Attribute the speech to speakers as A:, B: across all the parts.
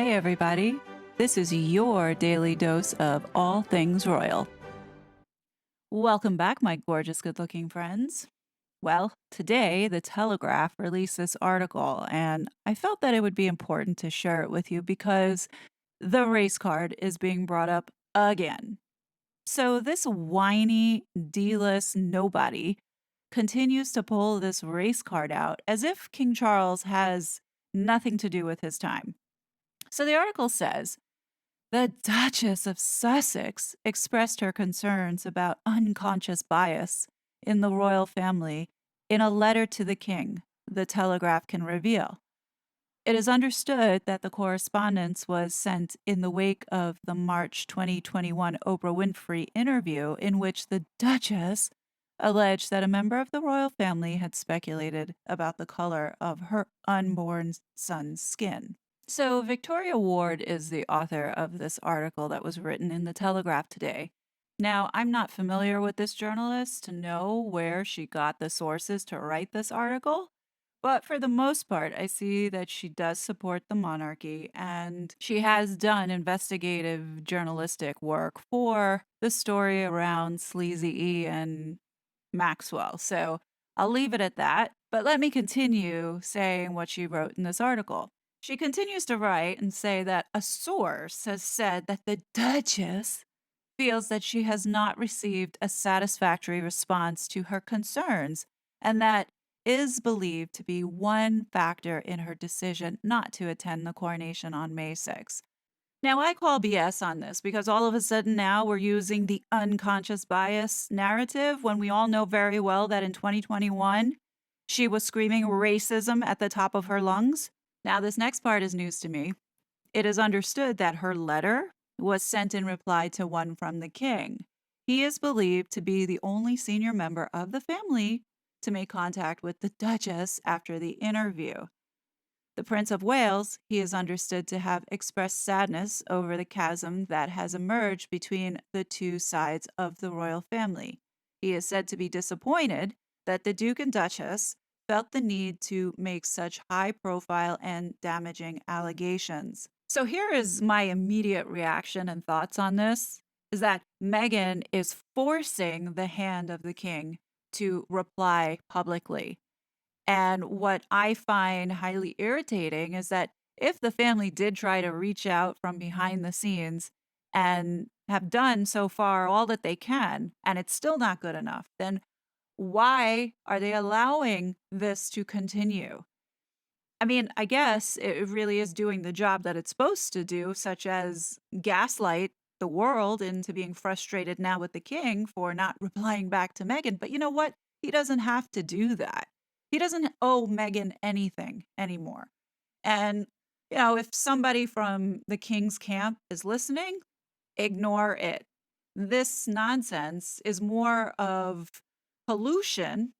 A: Hey, everybody. This is your daily dose of all things royal. Welcome back, my gorgeous, good looking friends. Well, today the Telegraph released this article, and I felt that it would be important to share it with you because the race card is being brought up again. So, this whiny, D-list nobody continues to pull this race card out as if King Charles has nothing to do with his time. So, the article says, the Duchess of Sussex expressed her concerns about unconscious bias in the royal family in a letter to the king, the Telegraph can reveal. It is understood that the correspondence was sent in the wake of the March 2021 Oprah Winfrey interview, in which the Duchess alleged that a member of the royal family had speculated about the color of her unborn son's skin. So, Victoria Ward is the author of this article that was written in the Telegraph today. Now, I'm not familiar with this journalist to know where she got the sources to write this article, but for the most part, I see that she does support the monarchy and she has done investigative journalistic work for the story around Sleazy E and Maxwell. So, I'll leave it at that, but let me continue saying what she wrote in this article. She continues to write and say that a source has said that the Duchess feels that she has not received a satisfactory response to her concerns, and that is believed to be one factor in her decision not to attend the coronation on May 6th. Now, I call BS on this because all of a sudden now we're using the unconscious bias narrative when we all know very well that in 2021 she was screaming racism at the top of her lungs. Now, this next part is news to me. It is understood that her letter was sent in reply to one from the king. He is believed to be the only senior member of the family to make contact with the Duchess after the interview. The Prince of Wales, he is understood to have expressed sadness over the chasm that has emerged between the two sides of the royal family. He is said to be disappointed that the Duke and Duchess felt the need to make such high profile and damaging allegations. So here is my immediate reaction and thoughts on this is that Meghan is forcing the hand of the king to reply publicly. And what I find highly irritating is that if the family did try to reach out from behind the scenes and have done so far all that they can, and it's still not good enough, then why are they allowing this to continue? I mean, I guess it really is doing the job that it's supposed to do, such as gaslight the world into being frustrated now with the king for not replying back to Meghan. But you know what? He doesn't have to do that. He doesn't owe Meghan anything anymore. And, if somebody from the king's camp is listening, ignore it. This nonsense is more of pollution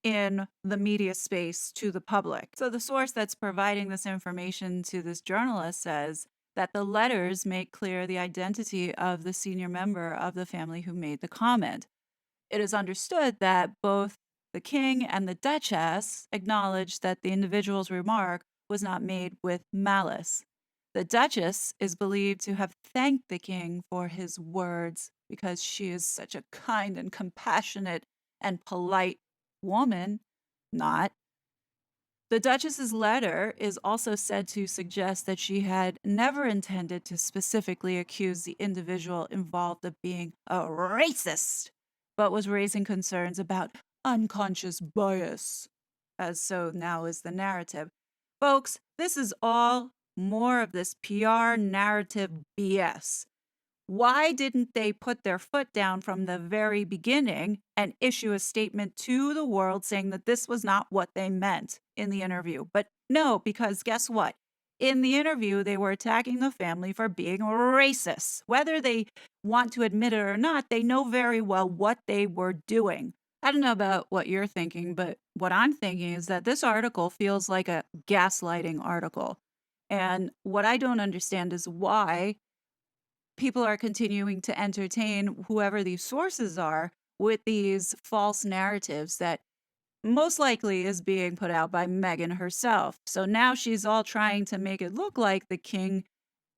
A: in the media space to the public. So the source that's providing this information to this journalist says that the letters make clear the identity of the senior member of the family who made the comment. It is understood that both the king and the duchess acknowledged that the individual's remark was not made with malice. The duchess is believed to have thanked the king for his words because she is such a kind and compassionate and polite woman. Not. The Duchess's letter is also said to suggest that she had never intended to specifically accuse the individual involved of being a racist, but was raising concerns about unconscious bias, as so now is the narrative. Folks, this is all more of this PR narrative BS. Why didn't they put their foot down from the very beginning and issue a statement to the world saying that this was not what they meant in the interview? But no, because guess what? In the interview, they were attacking the family for being racist. Whether they want to admit it or not, they know very well what they were doing. I don't know about what you're thinking, but what I'm thinking is that this article feels like a gaslighting article. And what I don't understand is why people are continuing to entertain whoever these sources are with these false narratives that most likely is being put out by Meghan herself. So now she's all trying to make it look like the king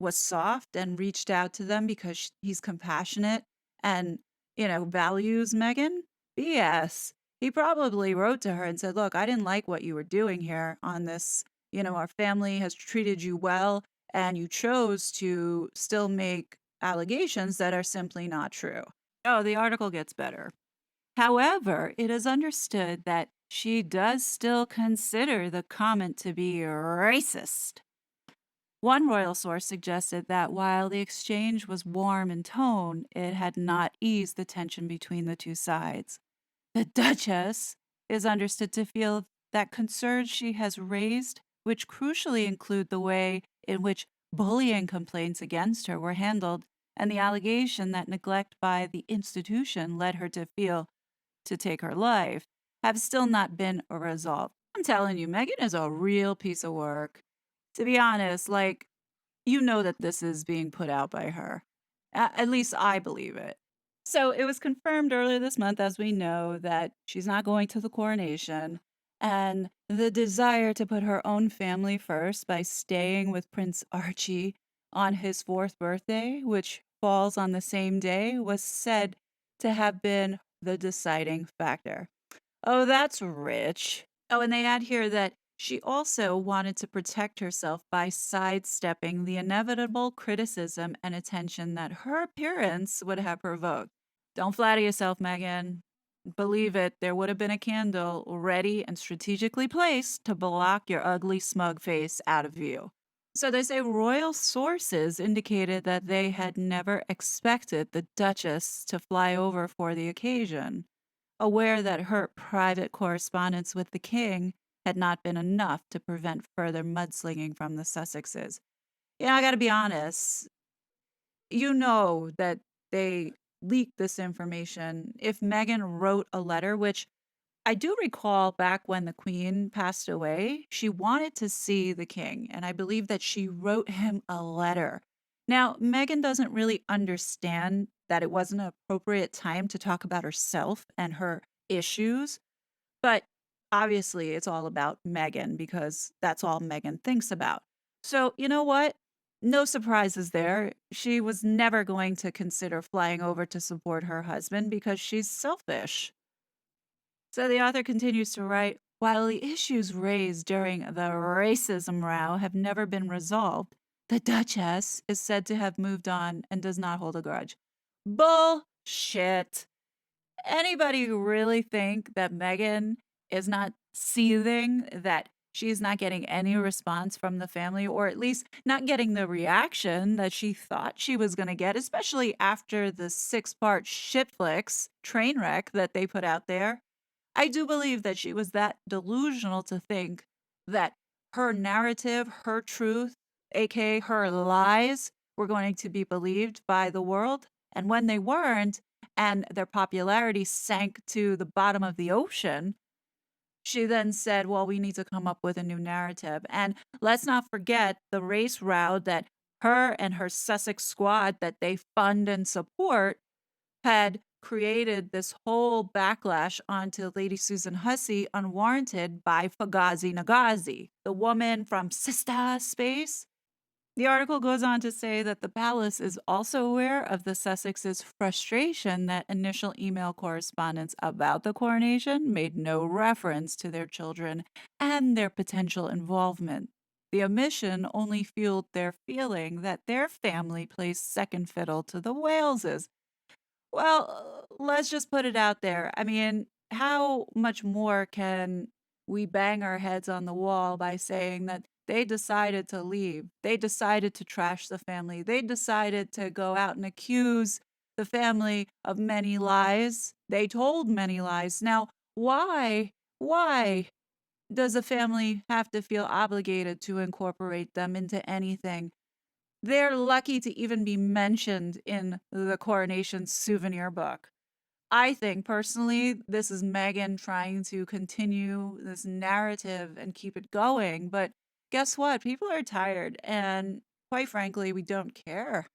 A: was soft and reached out to them because he's compassionate and, values Meghan? BS. He probably wrote to her and said, "Look, I didn't like what you were doing here on this. Our family has treated you well, and you chose to still make allegations that are simply not true." Oh, the article gets better. However, it is understood that she does still consider the comment to be racist. One royal source suggested that while the exchange was warm in tone, it had not eased the tension between the two sides. The Duchess is understood to feel that concerns she has raised, which crucially include the way in which bullying complaints against her were handled and the allegation that neglect by the institution led her to take her life, have still not been resolved. I'm telling you, Meghan is a real piece of work. To be honest, that this is being put out by her. At least I believe it. So it was confirmed earlier this month, as we know, that she's not going to the coronation. And the desire to put her own family first by staying with Prince Archie on his 4th birthday, which falls on the same day, was said to have been the deciding factor. Oh, that's rich. Oh, and they add here that she also wanted to protect herself by sidestepping the inevitable criticism and attention that her appearance would have provoked. Don't flatter yourself, Meghan. Believe it, there would have been a candle ready and strategically placed to block your ugly, smug face out of view. So they say royal sources indicated that they had never expected the Duchess to fly over for the occasion, aware that her private correspondence with the king had not been enough to prevent further mudslinging from the Sussexes. I gotta be honest, that they leaked this information. If Meghan wrote a letter, which I do recall back when the Queen passed away, she wanted to see the king, and I believe that she wrote him a letter. Now, Meghan doesn't really understand that it wasn't an appropriate time to talk about herself and her issues, but obviously it's all about Meghan because that's all Meghan thinks about. So, you know what? No surprises there. She was never going to consider flying over to support her husband because she's selfish. So the author continues to write, while the issues raised during the racism row have never been resolved, the Duchess is said to have moved on and does not hold a grudge. Bullshit. Anybody really think that Meghan is not seething, that she's not getting any response from the family, or at least not getting the reaction that she thought she was going to get, especially after the 6-part shitflix train wreck that they put out there? I do believe that she was that delusional to think that her narrative, her truth, aka her lies, were going to be believed by the world. And when they weren't, and their popularity sank to the bottom of the ocean, she then said, well, we need to come up with a new narrative. And let's not forget the race row that her and her Sussex squad that they fund and support had created this whole backlash onto Lady Susan Hussey unwarranted by Fugazi Nagazi, the woman from Sister Space. The article goes on to say that the palace is also aware of the Sussexes' frustration that initial email correspondence about the coronation made no reference to their children and their potential involvement. The omission only fueled their feeling that their family plays second fiddle to the Waleses. Well, let's just put it out there. I mean, how much more can we bang our heads on the wall by saying that they decided to leave? They decided to trash the family. They decided to go out and accuse the family of many lies. They told many lies. Now, why does a family have to feel obligated to incorporate them into anything? They're lucky to even be mentioned in the Coronation souvenir book. I think personally, this is Meghan trying to continue this narrative and keep it going. But guess what? People are tired. And quite frankly, we don't care.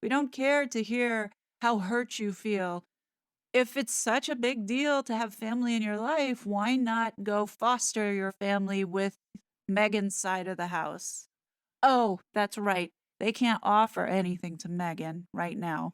A: We don't care to hear how hurt you feel. If it's such a big deal to have family in your life, why not go foster your family with Meghan's side of the house? Oh, that's right. They can't offer anything to Meghan right now.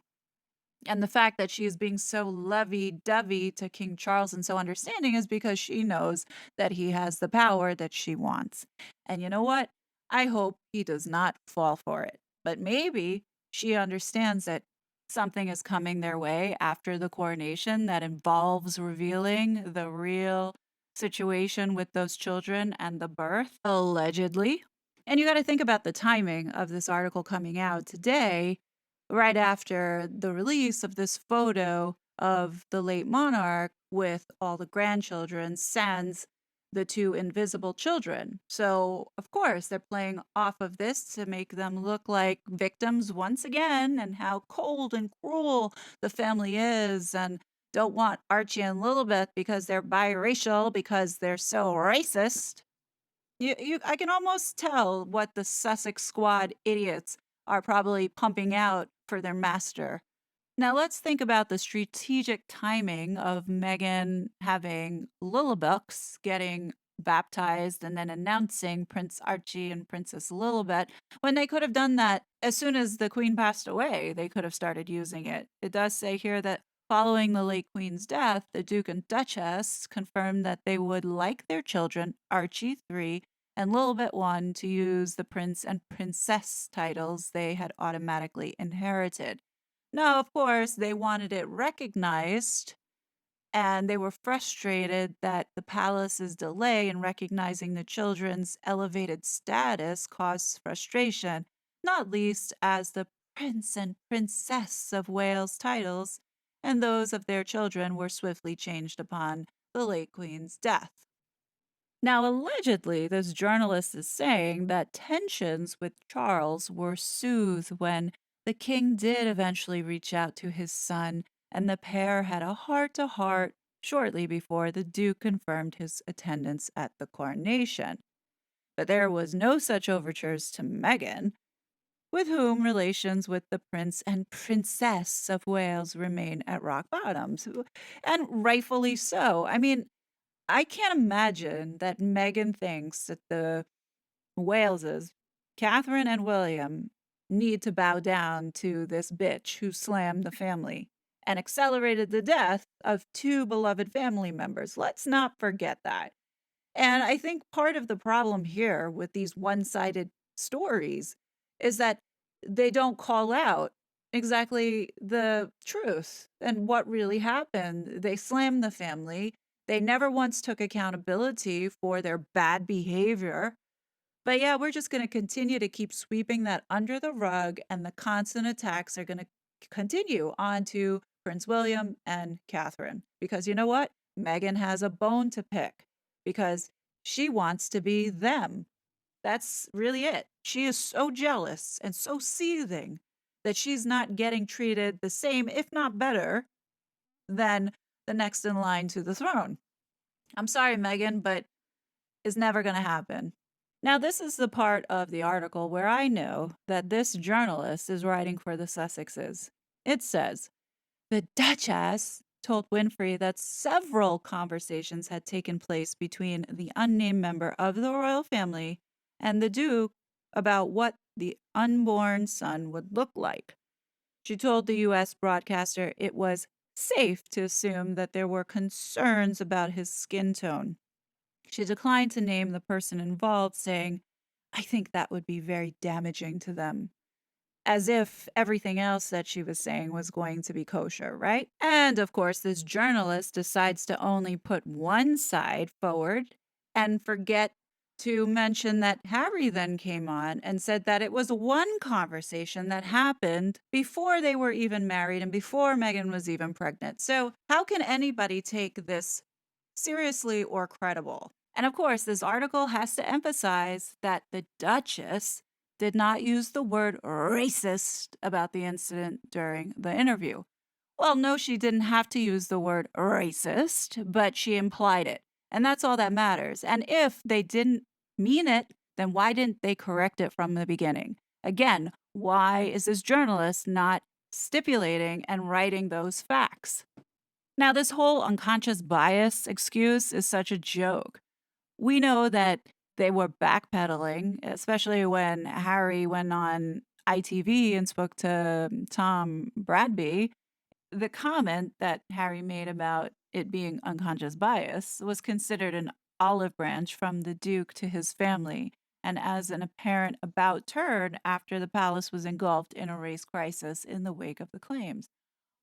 A: And the fact that she is being so lovey-dovey to King Charles and so understanding is because she knows that he has the power that she wants. And you know what? I hope he does not fall for it. But maybe she understands that something is coming their way after the coronation that involves revealing the real situation with those children and the birth, allegedly. And you got to think about the timing of this article coming out today, right after the release of this photo of the late monarch with all the grandchildren, sans the two invisible children. So, of course, they're playing off of this to make them look like victims once again, and how cold and cruel the family is, and don't want Archie and Lilibet because they're biracial, because they're so racist. I can almost tell what the Sussex squad idiots are probably pumping out for their master. Now let's think about the strategic timing of Meghan having Lilibux getting baptized and then announcing Prince Archie and Princess Lilibet, when they could have done that as soon as the Queen passed away. They could have started using it. It does say here that following the late Queen's death, the Duke and Duchess confirmed that they would like their children, Archie 3 and Lilibet 1, to use the Prince and Princess titles they had automatically inherited. Now, of course, they wanted it recognized, and they were frustrated that the palace's delay in recognizing the children's elevated status caused frustration, not least as the Prince and Princess of Wales titles and those of their children were swiftly changed upon the late Queen's death. Now, allegedly, this journalist is saying that tensions with Charles were soothed when the king did eventually reach out to his son, and the pair had a heart to heart shortly before the Duke confirmed his attendance at the coronation. But there was no such overtures to Meghan, with whom relations with the Prince and Princess of Wales remain at rock bottoms, and rightfully so. I mean, I can't imagine that Meghan thinks that the Waleses, Catherine and William, need to bow down to this bitch who slammed the family and accelerated the death of two beloved family members. Let's not forget that. And I think part of the problem here with these one-sided stories is that they don't call out exactly the truth and what really happened. They slammed the family. They never once took accountability for their bad behavior. But yeah, we're just going to continue to keep sweeping that under the rug, and the constant attacks are going to continue on to Prince William and Catherine. Because you know what? Meghan has a bone to pick because she wants to be them. That's really it. She is so jealous and so seething that she's not getting treated the same, if not better, than the next in line to the throne. I'm sorry, Meghan, but it's never going to happen. Now, this is the part of the article where I know that this journalist is writing for the Sussexes. It says, the Duchess told Winfrey that several conversations had taken place between the unnamed member of the royal family and the Duke about what the unborn son would look like. She told the U.S. broadcaster it was safe to assume that there were concerns about his skin tone. She declined to name the person involved, saying, I think that would be very damaging to them. As if everything else that she was saying was going to be kosher, right? And of course, this journalist decides to only put one side forward and forget to mention that Harry then came on and said that it was one conversation that happened before they were even married and before Meghan was even pregnant. So, how can anybody take this seriously or credible? And of course, this article has to emphasize that the Duchess did not use the word racist about the incident during the interview. Well, no, she didn't have to use the word racist, but she implied it. And that's all that matters. And if they didn't mean it, then why didn't they correct it from the beginning? Again, why is this journalist not stipulating and writing those facts? Now, this whole unconscious bias excuse is such a joke. We know that they were backpedaling, especially when Harry went on ITV and spoke to Tom Bradby, the comment that Harry made about it being unconscious bias was considered an olive branch from the Duke to his family, and as an apparent about turn after the palace was engulfed in a race crisis in the wake of the claims.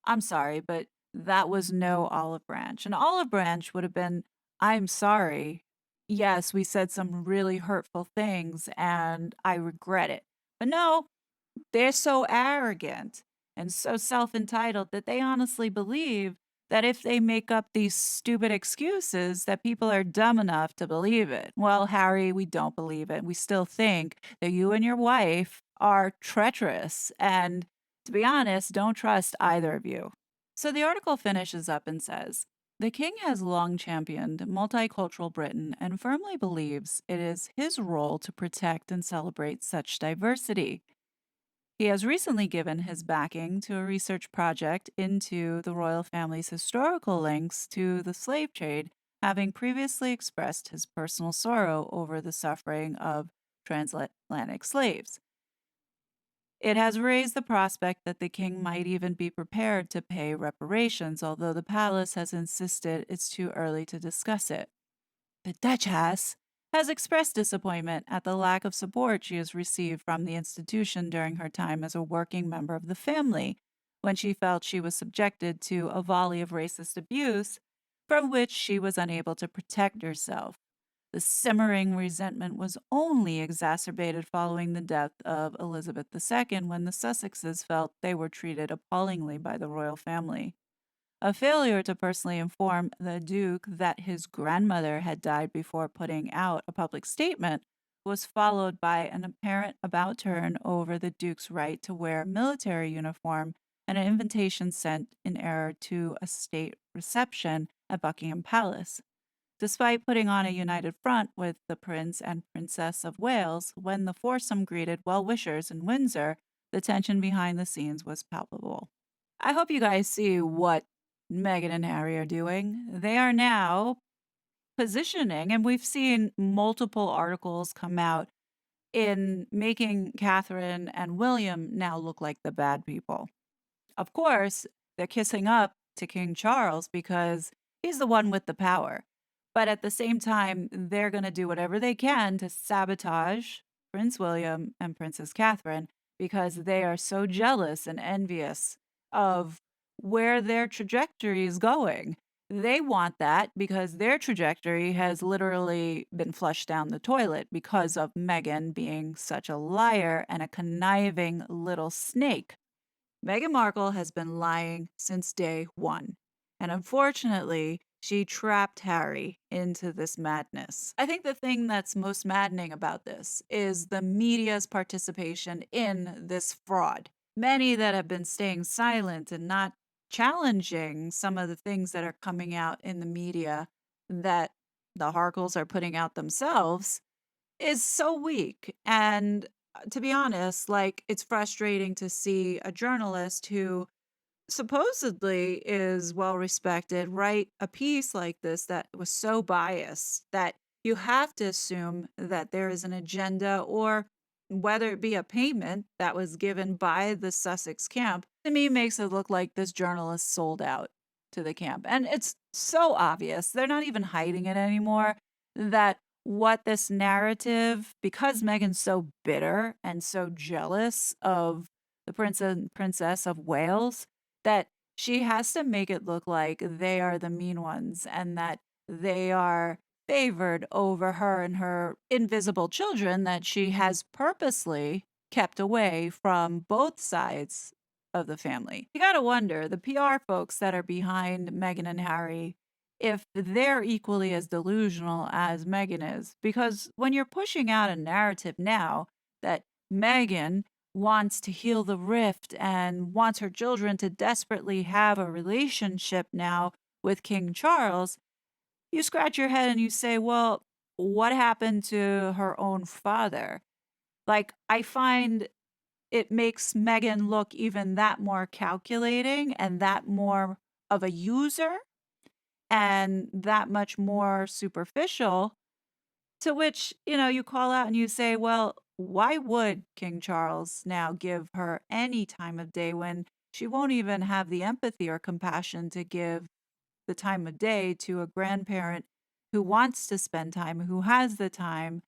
A: I'm sorry, but that was no olive branch. An olive branch would have been, I'm sorry. Yes, we said some really hurtful things and I regret it. But no, they're so arrogant and so self entitled that they honestly believe that if they make up these stupid excuses, that people are dumb enough to believe it. Well, Harry, we don't believe it. We still think that you and your wife are treacherous. And to be honest, don't trust either of you. So the article finishes up and says, the king has long championed multicultural Britain and firmly believes it is his role to protect and celebrate such diversity. He has recently given his backing to a research project into the royal family's historical links to the slave trade, having previously expressed his personal sorrow over the suffering of transatlantic slaves. It has raised the prospect that the king might even be prepared to pay reparations, although the palace has insisted it's too early to discuss it. The Duchess has expressed disappointment at the lack of support she has received from the institution during her time as a working member of the family, when she felt she was subjected to a volley of racist abuse from which she was unable to protect herself. The simmering resentment was only exacerbated following the death of Elizabeth II, when the Sussexes felt they were treated appallingly by the royal family. A failure to personally inform the Duke that his grandmother had died before putting out a public statement was followed by an apparent about turn over the Duke's right to wear military uniform and an invitation sent in error to a state reception at Buckingham Palace. Despite putting on a united front with the Prince and Princess of Wales, when the foursome greeted well wishers in Windsor, the tension behind the scenes was palpable. I hope you guys see what Meghan and Harry are doing. They are now positioning, and we've seen multiple articles come out in making Catherine and William now look like the bad people. Of course, they're kissing up to King Charles because he's the one with the power. But at the same time, they're going to do whatever they can to sabotage Prince William and Princess Catherine because they are so jealous and envious of where their trajectory is going. They want that because their trajectory has literally been flushed down the toilet because of Meghan being such a liar and a conniving little snake. Meghan Markle has been lying since day one, and unfortunately, she trapped Harry into this madness. I think the thing that's most maddening about this is the media's participation in this fraud. Many that have been staying silent and not challenging some of the things that are coming out in the media that the Harkles are putting out themselves is so weak. And to be honest, like, it's frustrating to see a journalist who supposedly is well respected write a piece like this that was so biased that you have to assume that there is an agenda, or whether it be a payment that was given by the Sussex camp. To me, makes it look like this journalist sold out to the camp. And it's so obvious, they're not even hiding it anymore, that what this narrative, because Meghan's so bitter and so jealous of the Prince and Princess of Wales, that she has to make it look like they are the mean ones and that they are favored over her and her invisible children that she has purposely kept away from both sides of the family. You gotta wonder, the PR folks that are behind Meghan and Harry, if they're equally as delusional as Meghan is. Because when you're pushing out a narrative now that Meghan wants to heal the rift and wants her children to desperately have a relationship now with King Charles, you scratch your head and you say, well, what happened to her own father? Like, I find it makes Meghan look even that more calculating and that more of a user and that much more superficial To which, you call out and you say, well, why would King Charles now give her any time of day when she won't even have the empathy or compassion to give the time of day to a grandparent who wants to spend time, who has the time,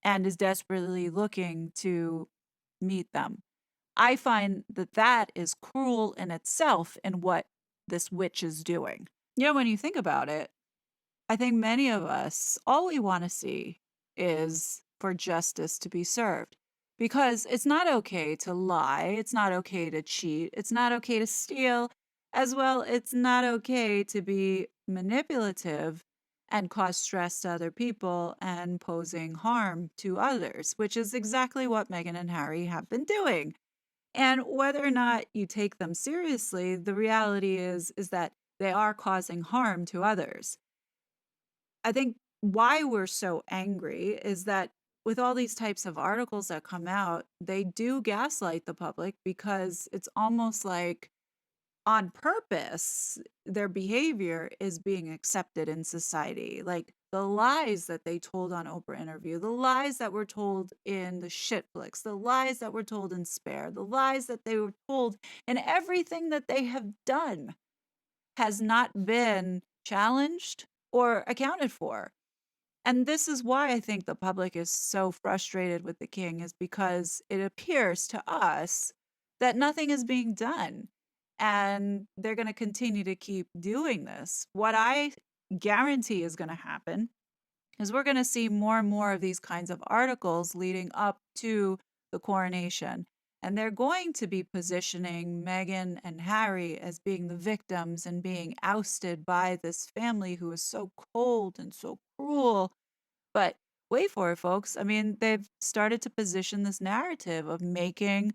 A: and is desperately looking to meet them? I find that that is cruel in itself in what this witch is doing. When you think about it, I think many of us, all we want to see is for justice to be served. Because it's not okay to lie, it's not okay to cheat, it's not okay to steal, as well, it's not okay to be manipulative and cause stress to other people and posing harm to others, which is exactly what Meghan and Harry have been doing. And whether or not you take them seriously, the reality is that they are causing harm to others. I think why we're so angry is that with all these types of articles that come out, they do gaslight the public because it's almost like on purpose, their behavior is being accepted in society. Like the lies that they told on Oprah interview, the lies that were told in the shit flicks, the lies that were told in Spare, the lies that they were told in everything that they have done has not been challenged or accounted for. And this is why I think the public is so frustrated with the king, is because it appears to us that nothing is being done. And they're going to continue to keep doing this. What I guarantee is going to happen is we're going to see more and more of these kinds of articles leading up to the coronation. And they're going to be positioning Meghan and Harry as being the victims and being ousted by this family who is so cold and so cruel. But wait for it, folks. I mean, they've started to position this narrative of making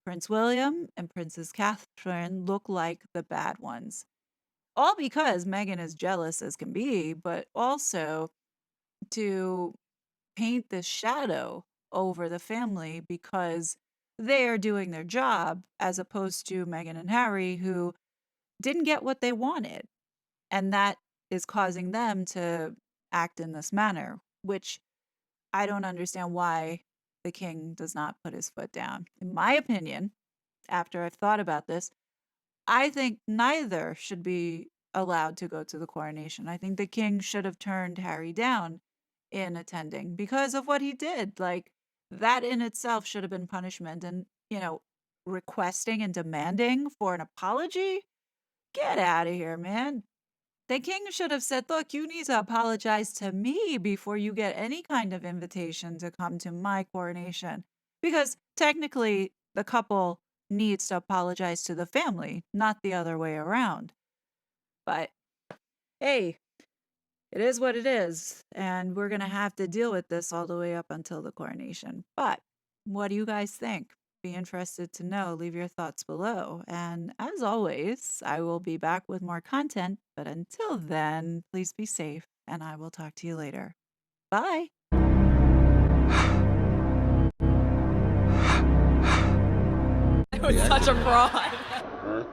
A: Prince William and Princess Catherine look like the bad ones. All because Meghan is jealous as can be, but also to paint this shadow over the family because they are doing their job, as opposed to Meghan and Harry, who didn't get what they wanted. And that is causing them to act in this manner, which I don't understand why the king does not put his foot down. In my opinion, after I've thought about this, I think neither should be allowed to go to the coronation. I think the king should have turned Harry down in attending because of what he did. Like, that in itself should have been punishment. And, requesting and demanding for an apology? Get out of here, man. The king should have said, look, you need to apologize to me before you get any kind of invitation to come to my coronation. Because technically, the couple needs to apologize to the family, not the other way around. But hey, it is what it is. And we're going to have to deal with this all the way up until the coronation. But what do you guys think? Be interested to know. Leave your thoughts below. And as always, I will be back with more content. But until then, please be safe, and I will talk to you later. Bye.
B: It was such a fraud.